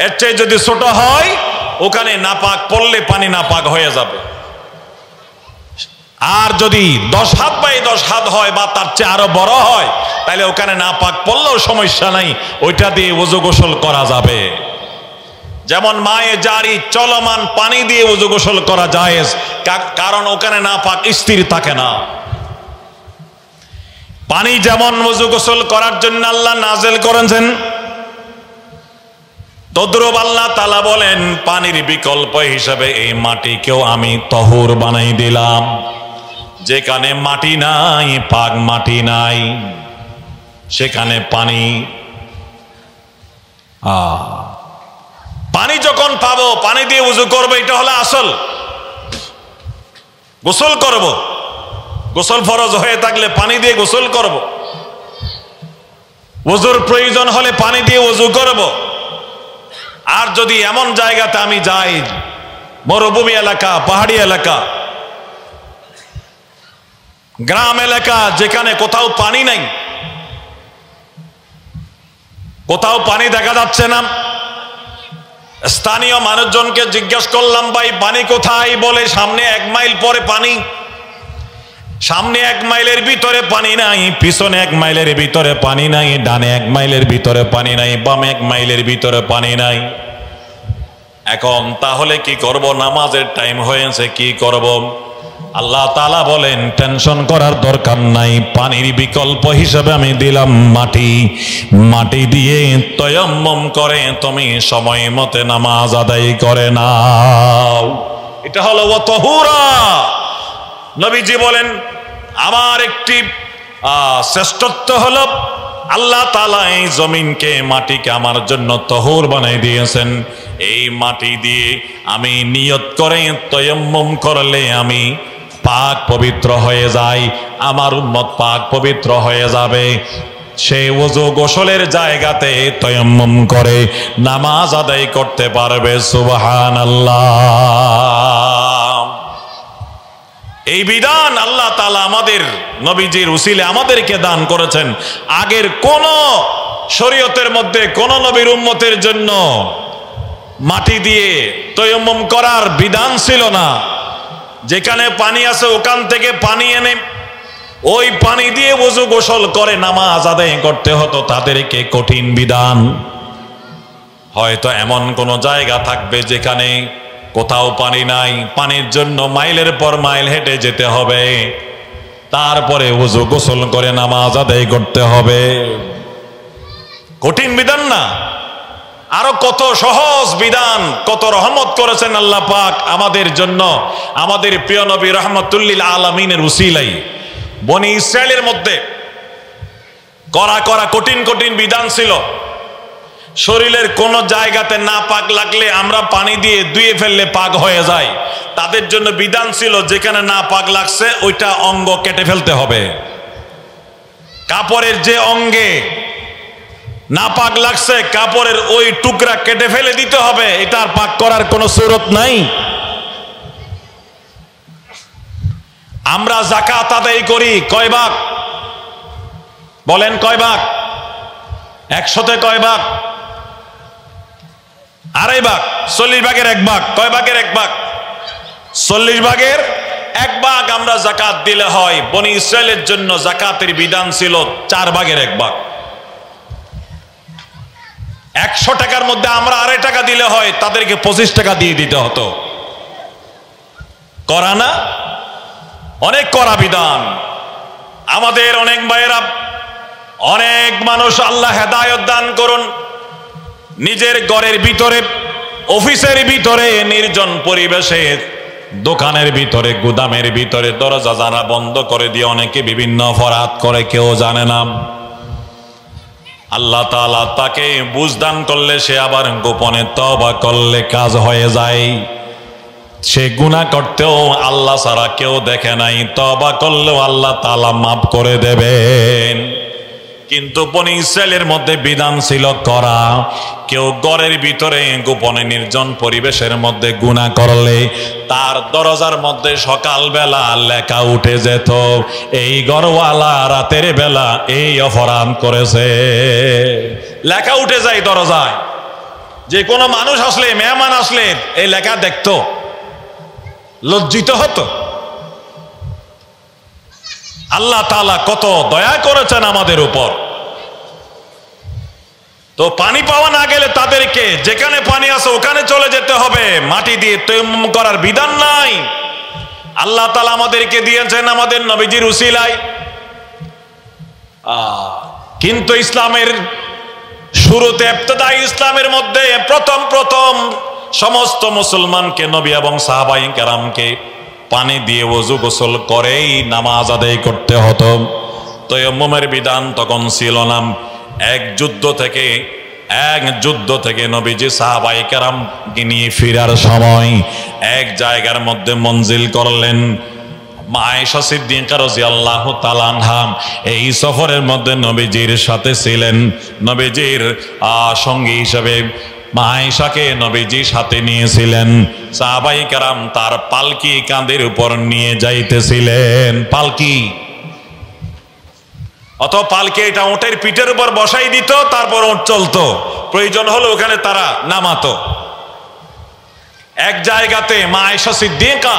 এর চেয়ে যদি ছোট হয়, ওখানে নাপাক পড়লে পানি নাপাক হয়ে যাবে। আর যদি 10 হাত বাই 10 হাত হয় বা তার চেয়ে আরো বড় হয়, তাহলে ওখানে নাপাক পড়লেও সমস্যা নাই, ওইটা দিয়ে ওযু গোসল করা যাবে। যেমন মায়ে জারি চলমান পানি দিয়ে ওযু গোসল করা জায়েজ, কারণ ওখানে নাপাক স্থির থাকে না। পানি যেমন ওযু গোসল করার জন্য আল্লাহ নাযিল করেছেন, তদ্রুপ আল্লাহ তাআলা বলেন পানির বিকল্প হিসাবে এই মাটিকেও আমি তহুর বানাই দিলাম। যেখানে মাটি নাই, পাক মাটি নাই, সেখানে পানি পানি যখন পাবো পানি দিয়ে উযু করবো, এটা হলো আসল। গোসল করব, গোসল ফরজ হয়ে থাকলে পানি দিয়ে গোসল করব, ওযুর প্রয়োজন হলে পানি দিয়ে ওযু করব। আর যদি এমন জায়গাতে আমি যাই, মরুভূমি এলাকা, পাহাড়ি এলাকা, গ্রাম এলাকা, যেখানে কোথাও পানি নাই, কোথাও পানি দেখা যাচ্ছে না, স্থানীয় মানুষজনকে জিজ্ঞেস করলাম ভাই পানি কোথায়? বলে সামনে 1 মাইল পরে পানি। সামনে 1 মাইলের ভিতরে পানি নাই, পিছনে 1 মাইলের ভিতরে পানি নাই, ডানে 1 মাইলের ভিতরে পানি নাই, বামে 1 মাইলের ভিতরে পানি নাই। এখন তাহলে কি করব? নামাজের টাইম হয়েছে, কি করব? আল্লাহ তাআলা বলেন টেনশন করার দরকার নাই, পানির বিকল্প হিসেবে আমি দিলাম মাটি। মাটি দিয়ে তায়াম্মুম করে তুমি সময় মতে নামাজ আদায় করে নাও। এটা হলো ওয়া তাহুরা। নবীজি বলেন আমার একটি শ্রেষ্ঠত্ব হলো আল্লাহ তাআলা এই জমিনকে, মাটিকে আমার জন্য তহুর বানাই দিয়েছেন। এই মাটি দিয়ে আমি নিয়ত করে তায়াম্মুম করলে আমি পাক পবিত্র হয়ে যাই, আমার উম্মত পাক পবিত্র হয়ে যাবে। সে ওযু গোসলের জায়গাতে তায়াম্মুম করে নামাজ আদায় করতে পারবে। সুবহানাল্লাহ। এই বিধান আল্লাহ তাআলা আমাদের নবীজির উসিলে আমাদেরকে দান করেছেন। আগের কোন শরীয়তের মধ্যে কোন নবীর উম্মতের জন্য মাটি দিয়ে তায়াম্মুম করার বিধান ছিল না। যেখানে পানি আছে ওখান থেকে পানি এনে ওই পানি দিয়ে ওযু গোসল করে নামাজ আদায় করতে হতো, তাদেরকে কঠিন বিধান। হয়তো এমন কোন জায়গা থাকবে যেখানে কোথাও পানি নাই, পানির জন্য মাইলের পর মাইল হেঁটে যেতে হবে, তারপরে ওযু গোসল করে নামাজ আদায় করতে হবে। কঠিন বিধান না, আরো কত সহজ বিধান, কত রহমত করেছেন আল্লাহ পাক আমাদের জন্য। আমাদের প্রিয় নবী রাহমাতুল আলামিনের উসিলাই বনি ইসরাইলের মধ্যে কড়া কড়া কঠিন কঠিন বিধান ছিল। শরীরের কোন জায়গাতে না পাক লাগলে আমরা পানি দিয়ে ধুয়ে ফেললে পাক হয়ে যায়। তাদের জন্য বিধান ছিল যেখানে না পাক লাগছে ওইটা অঙ্গ কেটে ফেলতে হবে। কাপড়ের যে অঙ্গে না পাক লাগছে কাপড়ের ওই টুকরা কেটে ফেলে দিতে হবে, এটা আর পাক করার কোনো সুরত নাই। আমরা যাকাত আদায় করি কয় ভাগ? বলেন কয় ভাগ? 100-তে কয় ভাগ? 2.5 ভাগ। 40 ভাগের 1 ভাগ। কয় ভাগের 1 ভাগ? 40 ভাগের 1 ভাগ আমরা যাকাত দিলে হয়। বনি ইসরাইলের জন্য যাকাতের বিধান ছিল 4 ভাগের 1 ভাগ। 100 টাকার মধ্যে আমরা 2.5 টাকা দিলে হয়, তাদেরকে 25 টাকা দিয়ে দিতে হতো। করা না? অনেক কড়া বিধান। আমাদের অনেক ভাইয়েরা, অনেক মানুষ আল্লাহ হেদায়েত দান করুন, নিজের ঘরের ভিতরে, অফিসের ভিতরে, নির্জন পরিবেশে, দোকানের ভিতরে, গুদামের ভিতরে দরজা জানা বন্ধ করে দিয়ে অনেকে বিভিন্ন অপরাধ করে, কেউ জানে না। আল্লাহ তাআলা তাকে বুঝদান করলে সে আবার গোপনে তওবা করলে কাজ হয়ে যায়। সে গুনাহ করতেও আল্লাহ ছাড়া কেউ দেখে নাই, তওবা করলেও আল্লাহ তাআলা মাফ করে দেবেন। কিন্তু বনি ইসরাইলের মধ্যে বিধান ছিল করা, কেউ ঘরের ভিতরে গোপনে নির্জন পরিবেশের মধ্যে গুনাহ করলে তার দরজার মধ্যে সকালবেলা লেখা উঠে যেত, এই ঘরওয়ালা রাতের বেলা এই অপরাধ করেছে। লেখা উঠে যায় দরজায়। যে কোনো মানুষ আসলে, মেহমান আসলে এই লেখা দেখতো, লজ্জিত হতো। আল্লাহ তাআলা কত দয়া করেছেন আমাদের উপর। তো পানি পাওয়া না গেলে তাদেরকে যেখানে পানি আছে ওখানে চলে যেতে হবে, মাটি দিয়ে তায়াম্মুম করার বিধান নাই। আল্লাহ তাআলা আমাদেরকে দিয়েছেন আমাদের নবীজির উসিলায়। কিন্তু ইসলামের শুরুতে ইবতিদাই ইসলামের মধ্যে প্রথম সমস্ত মুসলমানকে নবী এবং সাহাবায়ে কেরামকে পানি দিয়ে ওযু গোসল করেই নামাজ আদায় করতে হতো। তায়াম্মুমের বিধান তখন ছিল না। এক যুদ্ধ থেকে নবীজি সাহাবায়ে কেরামকে নিয়ে ফেরার সময় এক জায়গার মধ্যে মঞ্জিল করলেন। মা আয়েশা সিদ্দিকা রাদিয়াল্লাহু তাআলা আনহা এই সফরের মধ্যে নবীজির সাথে ছিলেন। নবীজির সঙ্গী হিসেবে মা আয়েশাকে নবীজি সাথে নিয়েছিলেন। সাহাবায়ে কেরাম তার পালকি কাঁধের উপর নিয়ে যাইতেছিলেন। পালকি পালকি এটা উটের পিঠের উপর বসাই দিত, তারপর উট চলতো, প্রয়োজন হলো ওখানে তারা নামাতো। এক জায়গাতে মা আয়েশা সিদ্দিকা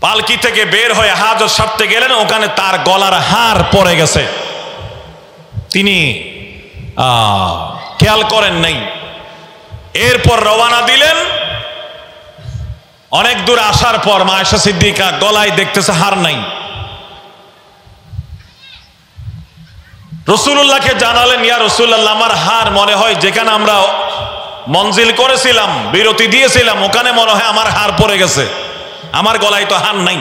পালকি থেকে বের হয়ে হাজত সারতে গেলেন, ওখানে তার গলার হার পড়ে গেছে। তিনি খেয়াল করেন নাই। এরপর রওনা দিলেন। অনেক দূর আসার পর মা আয়েশা সিদ্দিকা গলায় দেখতেছে হার নাই। রাসূলুল্লাহকে জানালেন, ইয়া রাসূলুল্লাহ, আমার হার মনে হয় যেখানে আমরা মঞ্জিল করেছিলাম, বিরতি দিয়েছিলাম, ওখানে মনে হয় আমার হার পড়ে গেছে, আমার গলায় তো হার নাই।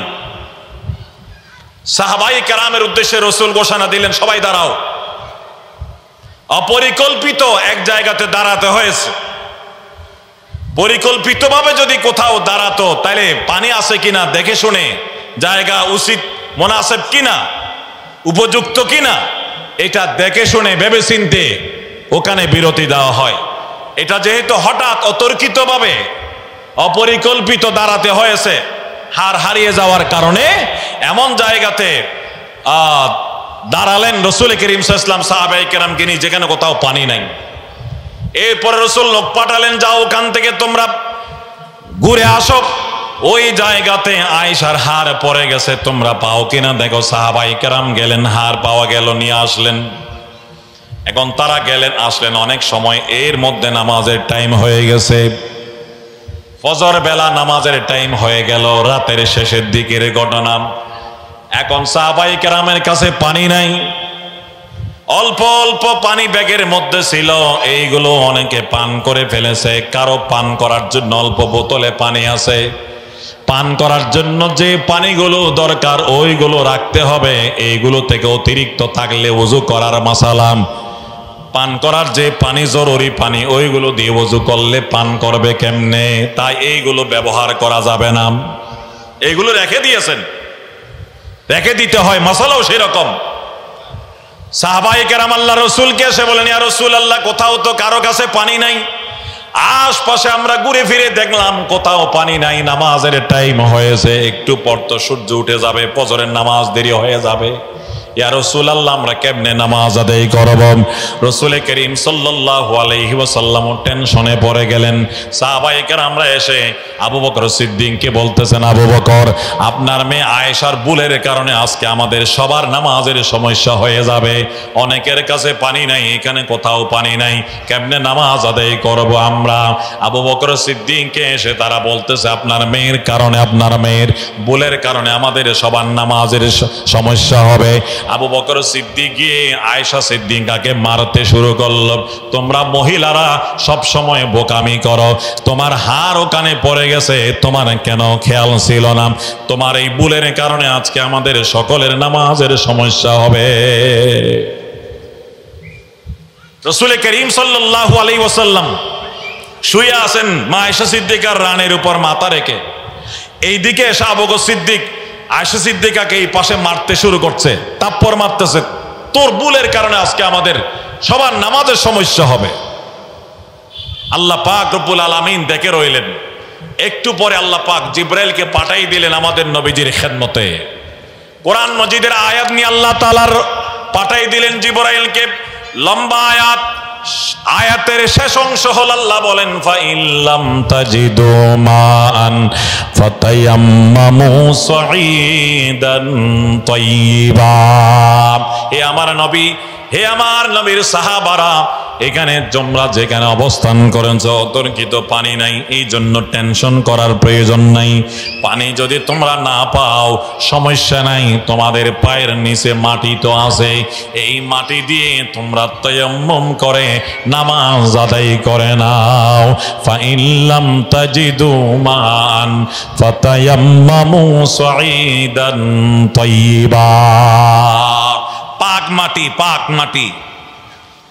সাহাবায়ে কেরামের উদ্দেশ্যে রাসূল ঘোষণা দিলেন, সবাই দাঁড়াও। অপরিকল্পিত এক জায়গাতে দাঁড়াতে হয়েছে। পরিকল্পিতভাবে যদি কোথাও দাঁড়াতো তাহলে পানি আছে কিনা দেখে শুনে, জায়গা উচিত মুনাসিব কিনা, উপযুক্ত কিনা, এটা দেখে শুনে ভেবে চিন্তে ওখানে বিরতি দেওয়া হয়। এটা যেহেতু হঠাৎ অতর্কিতভাবে অপরিকল্পিত দাঁড়াতে হয়েছে, হার হারিয়ে যাওয়ার কারণে এমন জায়গাতে দাঁড়ালেন রাসূল করিম সাল্লাল্লাহু আলাইহি ওয়াসাল্লাম সাহাবায়ে কেরামকে নিয়ে, যেখানে কোথাও পানি নাই। এরপরে রাসূল লোক পাঠালেন, যাও ওখান থেকে তোমরা ঘুরে আসো, ওই জায়গাতে আয়েশার হার পড়ে গেছে, তোমরা পাও কিনা দেখো। সাহাবায়ে কেরাম গেলেন, হার পাওয়া গেল, নিয়ে আসলেন। এখন তারা গেলেন আসলেন, অনেক সময় এর মধ্যে নামাজের টাইম হয়ে গেছে। ফজর বেলা নামাজের টাইম হয়ে গেল, রাতের শেষের দিকের ঘটনা। এখন সাহাবায়ে কেরামের কাছে পানি নাই, অল্প অল্প পানি ব্যাগের মধ্যে ছিল, এইগুলো অনেকে পান করে ফেলেছে। কারো পান করার জন্য অল্প বোতলে পানি আছে, পান করার জন্য যে পানিগুলো দরকার ওইগুলো রাখতে হবে। এইগুলো থেকে অতিরিক্ত থাকলে ওযু করার মাসালাম, পান করার যে পানি জরুরি পানি, ওইগুলো দিয়ে ওযু করলে পান করবে কেমনে, তাই এইগুলো ব্যবহার করা যাবে না। এইগুলো রেখে দিয়েছেন, রেখে দিতে হয়, মাসালাও সেরকম। সাহাবায়ে কেরাম আল্লাহ রাসূলকে এসে বলেন, ইয়া রাসূলুল্লাহ, কোথাও তো কারো কাছে পানি নাই, আশপাশে আমরা ঘুরে ফিরে দেখলাম কোথাও পানি নাই, নামাজের টাইম হয়েছে, একটু পর তো সূর্য উঠে যাবে, ফজরের নামাজ দেরি হয়ে যাবে, ইয়া রাসূলুল্লাহ, আমরা কেমনে নামাজ আদায় করব? রাসূল করিম সাল্লাল্লাহু আলাইহি ওয়াসাল্লাম টেনশনে পড়ে গেলেন। সাহাবায়ে কেরামরা এসে আবু বকর সিদ্দিককে বলতেছেন, আবু বকর, আপনার মেয়ে আয়েশার ভুলের কারণে আজকে আমাদের সবার নামাজের সমস্যা হয়ে যাবে। অনেকের কাছে পানি নাই, এখানে কোথাও পানি নাই, কেমনে নামাজ আদায় করব আমরা? আবু বকর সিদ্দিককে এসে তারা বলতেছে, আপনার মেয়ের কারণে, আপনার মেয়ের ভুলের কারণে আমাদের সবার নামাজের সমস্যা হবে। আবু বকর সিদ্দিক গিয়ে আয়েশা সিদ্দিকাকে মারতে শুরু করল। তোমরা মহিলারা সব সময় বোকামি করো, তোমার হার ওখানে পড়ে গেছে, তোমার কেন খেয়াল ছিল না? তোমার এই ভুলের কারণে আজকে আমাদের সকলের নামাজের সমস্যা হবে। রাসূল করিম সাল্লাল্লাহু আলাইহি ওয়াসাল্লাম শুয়ে আছেন মা আয়েশা সিদ্দিকার রানের উপর মাথা রেখে। এইদিকে এসে আবু বকর সিদ্দিক আয়েশা সিদ্দিকাকে এই পাশে মারতে শুরু করছে, তারপর মারতেছে, তোর ভুলের কারণে আজকে আমাদের সবার নামাজের সমস্যা হবে। আল্লাহ পাক রব্বুল আলামিন দেখে রইলেন। একটু পরে আল্লাহ পাক জিবরাইলকে পাঠাই দিলেন আমাদের নবীজির খেদমতে। কোরআন মজিদের আয়াত নিয়ে আল্লাহ তাআলার পাঠাই দিলেন জিবরাইলকে। লম্বা আয়াত, আয়াতের শেষ অংশ হল আল্লাহ বলেন, ফাইল্লাম তাজিদু মান ফাতায়াম্মামু সাঈদান তাইয়্যিবা। হে আমার নবী, হে আমার নবীর সাহাবারা, এখানে তোমরা যেখানে অবস্থান করেছ অতর্কিত পানি নাই, এই জন্য টেনশন করার প্রয়োজন নাই। পানি যদি তোমরা না পাও সমস্যা নাই, তোমাদের পায়ের নিচে মাটি তো আছে, এই মাটি দিয়ে তোমরা তায়াম্মুম করে নামাজ আদায় করে নাও। ফাইল্লাম তাজিদু মান ফাতায়াম্মামু সাঈদান তাইয়্যিবা। পাক মাটি, পাক মাটি,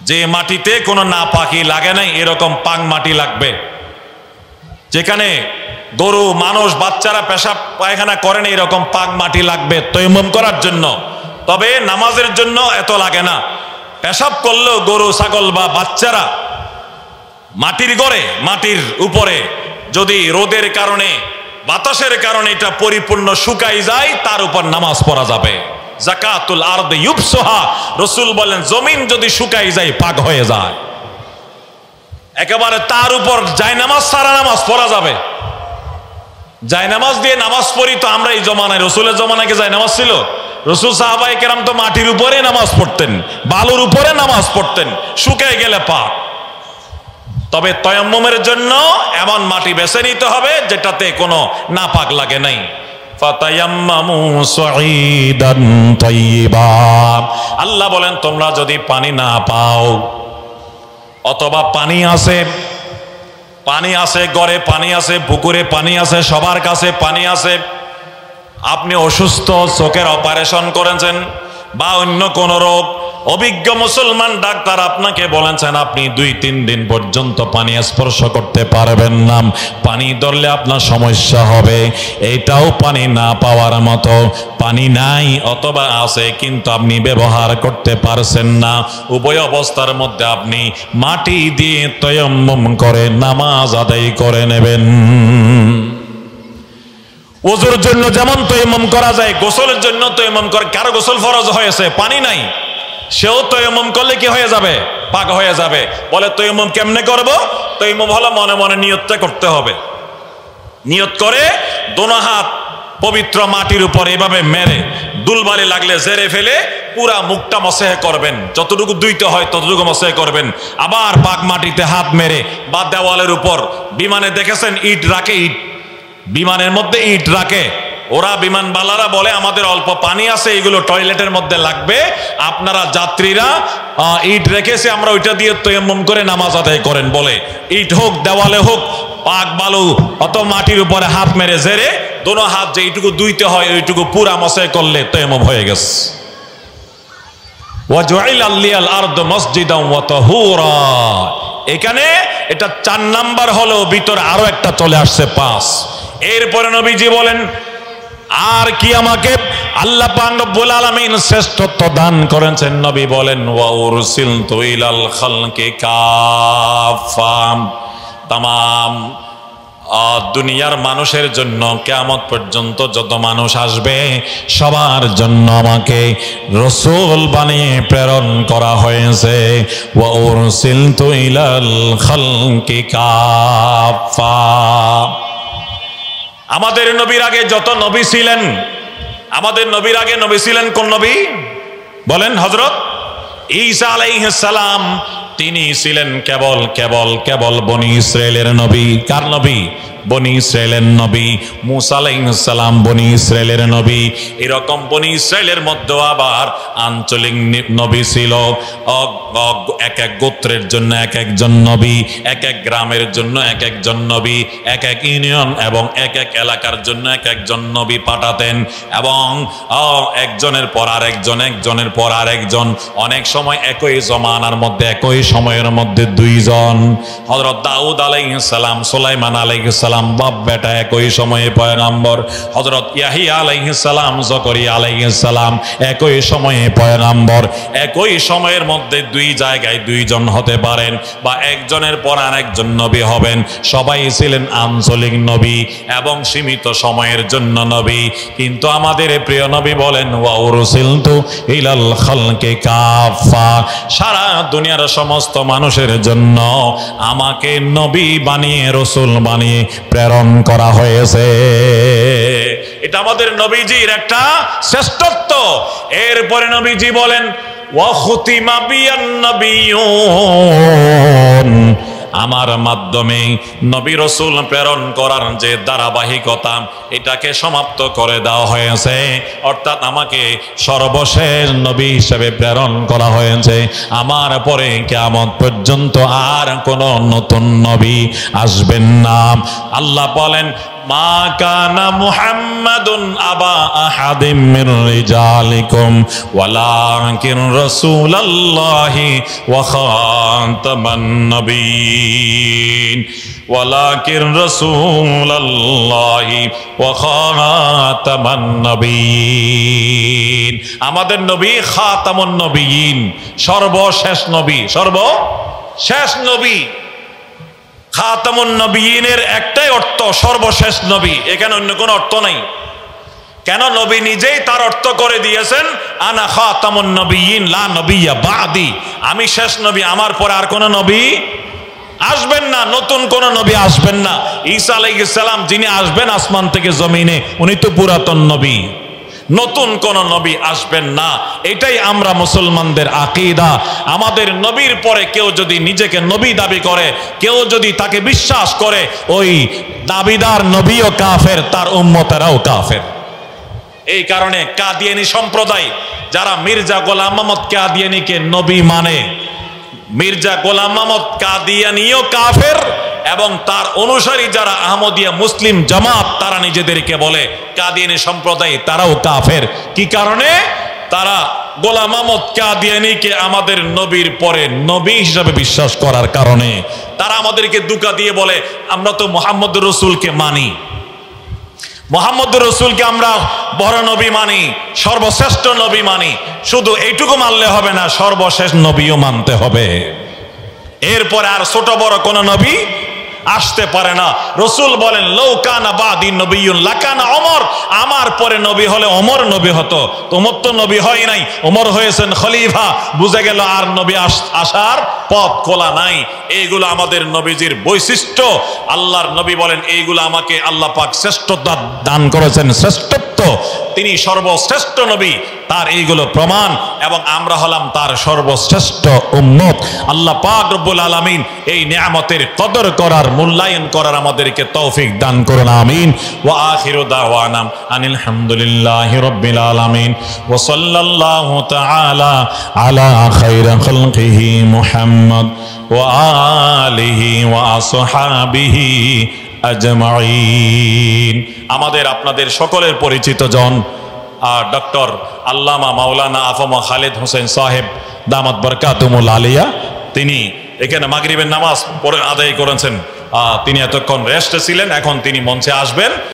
যে মাটিতে কোনো নাপাকি লাগে নাই এরকম পাক মাটি লাগবে। যেখানে গরু মানুষ বাচ্চারা পেশাব পায়খানা করেন এরকম পাক মাটি লাগবে তায়াম্মুম করার জন্য। তবে নামাজের জন্য এত লাগে না। পেশাব করলেও গরু ছাগল বা বাচ্চারা মাটির গড়ে মাটির উপরে যদি রোদের কারণে বাতাসের কারণে এটা পরিপূর্ণ শুকাই যায় তার উপর নামাজ পড়া যাবে। জাকাতুল আরদ ইউবসুহা, রাসূল বলেন জমিন যদি শুকাই যায় পাক হয়ে যায় একেবারে তার উপর জায়নামাজ সারা নামাজ পড়া যাবে। জায়নামাজ দিয়ে নামাজ পড়ি তো আমরা এই জমানায়, রাসূলের জমানায় কি জায়নামাজ ছিল? রাসূল সাহাবায়ে কেরাম তো মাটির উপরে নামাজ পড়তেন, বালুর উপরে নামাজ পড়তেন, শুকায় গেলে পাক। তবে তায়াম্মুমের জন্য এমন মাটি বেছে নিতে হবে যেটাতে কোনো নাপাক লাগে নাই। ফাতায়াম্মামু সাঈদান তাইয়্যিবা। আল্লাহ বলেন তোমরা যদি পানি না পাও অথবা পানি আছে, পানি আছে ঘরে, পানি আছে পুকুরে, পানি আছে সবার কাছে পানি আছে, আপনি অসুস্থ, চোখের অপারেশন করেছেন বা অন্য কোন রোগ, অভিজ্ঞ মুসলমান ডাক্তার আপনাকে বলেছেন আপনি 2-3 দিন পর্যন্ত পানি স্পর্শ করতে পারবেন না, পানি ধরলে আপনার সমস্যা হবে। এটাও পানি না পাওয়ার মতো, পানি নাই অথবা আছে কিন্তু আপনি ব্যবহার করতে পারছেন না। উভয় অবস্থার মধ্যে আপনি মাটি দিয়ে তায়াম্মুম করে নামাজ আদায় করে নেবেন। ওযুর জন্য যেমন তায়াম্মুম করা যায়, গোসলের জন্য তায়াম্মুম করে। কারো গোসল ফরজ হয়েছে, পানি নাই, সেও তায়াম্মুম করলে কি হয়ে যাবে? পাক হয়ে যাবে। বলে তায়াম্মুম কেমনে করব? তায়াম্মুম হলো মনে মনে নিয়তটা করতে হবে। নিয়ত করে দোনো হাত পবিত্র মাটির উপর এভাবে মেরে দুলবালি লাগলে জেরে ফেলে পুরা মুখটা মসেহ করবেন, যতটুকু ধুইতে হয় ততটুকু মসেহ করবেন। আবার পাক মাটিতে হাত মেরে বা দেওয়ালের উপর, বিমানে দেখেছেন ইট রাখে, ইট বিমানের মধ্যে ইট রাখে, ওরা বিমানবালারা বলে আমাদের অল্প পানি আছে, এগুলো টয়লেটের মধ্যে লাগবে, আপনারা যাত্রীরা ইট রেখেছে আমরা ওইটা দিয়ে তায়াম্মুম করে নামাজ আদায় করেন। বলে ইট হোক দেওয়ালে হোক পাক বালু অত মাটির উপরে হাত মেরে জেরে দোনো হাত যেইটুকু ধুইতে হয় ওইটুকু পুরা মসে করলে তায়াম্মুম হয়ে গেছে। ওয়াজুইলাল লিয়াল আরদু মসজিদান ওয়া তাহুরা। এখানে এটা 4 নাম্বার হলো, ভিতরে আরো একটা চলে আসছে 5। এরপরে নবীজি বলেন আর কি আমাকে আল্লাহ পাক রব্বুল আলামিন শ্রেষ্ঠত্ব দান করেছেন। নবী বলেন ওয়া উরসিলতু ইলাল খালকি কাফা। তামাম দুনিয়ার মানুষের জন্য কিয়ামত পর্যন্ত যত মানুষ আসবে সবার জন্য আমাকে রাসূল বানিয়ে প্রেরণ করা হয়েছে। ওয়া উরসিলতু ইলাল খালকি কাফা। আমাদের নবীর আগে যত নবী ছিলেন, আমাদের নবীর আগে নবী ছিলেন কোন নবী বলেন? হযরত ঈসা আলাইহিস সালাম। তিনি ছিলেন কেবল কেবল কেবল বনি ইসরাইলের নবী। কার নবী? বনি ইসরাইলের নবী। মুসা আলাইহিস সালাম বনি ইসরাইলের নবী। এরকম বনি ইসরাইলের মধ্যে আবার আঞ্চলিক নবী ছিল। এক এক গোত্রের জন্য এক একজন নবী, এক এক গ্রামের জন্য এক একজন নবী, এক এক ইউনিয়ন এবং এক এক এলাকার জন্য এক একজন নবী পাঠাতেন। এবং একজনের পর আরেকজন, একজনের পর আরেকজন, অনেক সময় একই জমানার মধ্যে একই সময়ের মধ্যে 2 জন। হযরত দাউদ আলাইহিস সালাম, সুলাইমান আলাইহিস সালাম বাপ বেটা একই সময়ে পয়গম্বর। হযরত ইয়াহিয়া আলাইহিস সালাম, জকরিয়া আলাইহিস সালাম একই সময়ে পয়গম্বর। একই সময়ের মধ্যে 2 জায়গায় 2 জন হতে পারেন বা একজনের পর আরেকজন নবী হবেন। সবাই ছিলেন আঞ্চলিক নবী এবং সীমিত সময়ের জন্য নবী। কিন্তু আমাদের প্রিয় নবী বলেন ওয়া উরসিলতু ইলাল খালকি কাফা। সারা দুনিয়ার সমস্ত মানুষের জন্য আমাকে নবী বানিয়ে রাসূল বানিয়ে প্রেরণ করা হয়েছে। এটা আমাদের নবীজির একটা শ্রেষ্ঠত্ব। এরপরে নবীজি বলেন ওয়া খুতিমা বিয়ান নাবিয়্যুন, আমার মাধ্যমে নবী রাসূল প্রেরণ করার যে ধারাবাহিকতা এটাকে সমাপ্ত করে দেওয়া হয়েছে, অর্থাৎ আমাকে সর্বশেষ নবী হিসেবে প্রেরণ করা হয়েছে। আমার পরে কিয়ামত পর্যন্ত আর কোনো নতুন নবী আসবেন না। আল্লাহ বলেন, মা কানা মুহাম্মাদুন আবা আহাদিম মির রিজালিকুম ওয়ালাকিন রাসূলুল্লাহি ওয়া খাতামান নবিয়্যিন, ওয়ালাকিন রাসূলুল্লাহি ওয়া খাতামান নবিয়্যিন। আমাদের নবী খাতামুন নবিয়্যিন, সর্বশেষ নবী, সর্বশেষ নবী। খাতামুন নবিয়্যিনের একটাই অর্থ সর্বশেষ নবী, এখানে অন্য কোনো অর্থ নাই। কেন? নবী নিজেই তার অর্থ করে দিয়েছেন, আনা খাতামুন নবিয়্যিন লা নবিয়্যা বাদি, আমি শেষ নবী, আমার পরে আর কোনো নবী আসবেন না, নতুন কোন নবী আসবেন না। ঈসা আলাইহিস সালাম যিনি আসবেন আসমান থেকে জমিনে, উনি তো পুরাতন নবী, নতুন কোন নবী আসবেন না। এটাই আমরা মুসলমানদের আকীদা। আমাদের নবীর পরে কেউ যদি নিজেকে নবী দাবি করে, কেউ যদি তাকে বিশ্বাস করে, ওই দাবিদার নবীও কাফের, তার উম্মতেরাও কাফের। এই কারণে কাদিয়ানী সম্প্রদায় যারা মির্জা গোলাম আহমদ কাদিয়ানীকে নবী মানে, মির্জা গোলাম আহমদ কাদিয়ানীও কাফের, এবং তার অনুসারী যারা আহমদিয়া মুসলিম জামাত তারা নিজেদেরকে বলে কাদিয়ানী সম্প্রদায়, তারাও কাফের। কি কারণে? তারা গোলাম আহমদ কাদিয়ানীকে আমাদের নবীর পরে নবী হিসাবে বিশ্বাস করার কারণে তারা আমাদেরকে ধোঁকা দিয়ে বলে আমরা তো মুহাম্মদ রাসূলকে মানি, মুহাম্মদ রাসূলকে আমরা বড় নবী মানি, সর্বশ্রেষ্ঠ নবী মানি। শুধু এইটুকু মানলে হবে না, সর্বশেষ নবীও মানতে হবে। এরপরে আর ছোট বড় কোন নবী আসতে পারে না। রাসূল বলেন, লাউ কানা বাদি নবিয়্যুন লাকানা ওমর, আমার পরে নবী হলে ওমর নবী হতো। ওমর তো নবী হয় নাই, ওমর হয়েছেন খলিফা। বুঝে গেল আর নবী আসার পথ খোলা নাই। এইগুলো আমাদের নবীজির বৈশিষ্ট্য। আল্লাহর নবী বলেন, এইগুলো আমাকে আল্লাহ পাক শ্রেষ্ঠতা দান করেছেন, শ্রেষ্ঠত্ব, তিনি সর্বশ্রেষ্ঠ নবী, তার এইগুলো প্রমাণ, এবং আমরা হলাম তার সর্বশ্রেষ্ঠ উম্মত। আল্লাহ পাক রব্বুল আলামিন এই নিয়ামতের কদর করার, মূল্যায়ন করার আমাদেরকে তৌফিক দান করুন, আমিন। ওয়া আখিরু দাওয়ানা আনিল হামদুলিল্লাহি রাব্বিল আলামিন ওয়া সাল্লাল্লাহু তাআলা আলা খায়রি খালকিহি মুহাম্মদ ওয়া আলিহি ওয়া আসহাবিহি আজমাইন। আমাদের আপনাদের সকলের পরিচিত জন ডক্টর আল্লামা মাওলানা আফমা খালেদ হোসেন সাহেব দামাত বরকাতুমুল আলিয়া, তিনি এখানে মাগরিবের নামাজ পড়ে আদায় করেছেন। তিনি এতক্ষণ রেস্টে ছিলেন, এখন তিনি মঞ্চে আসবেন।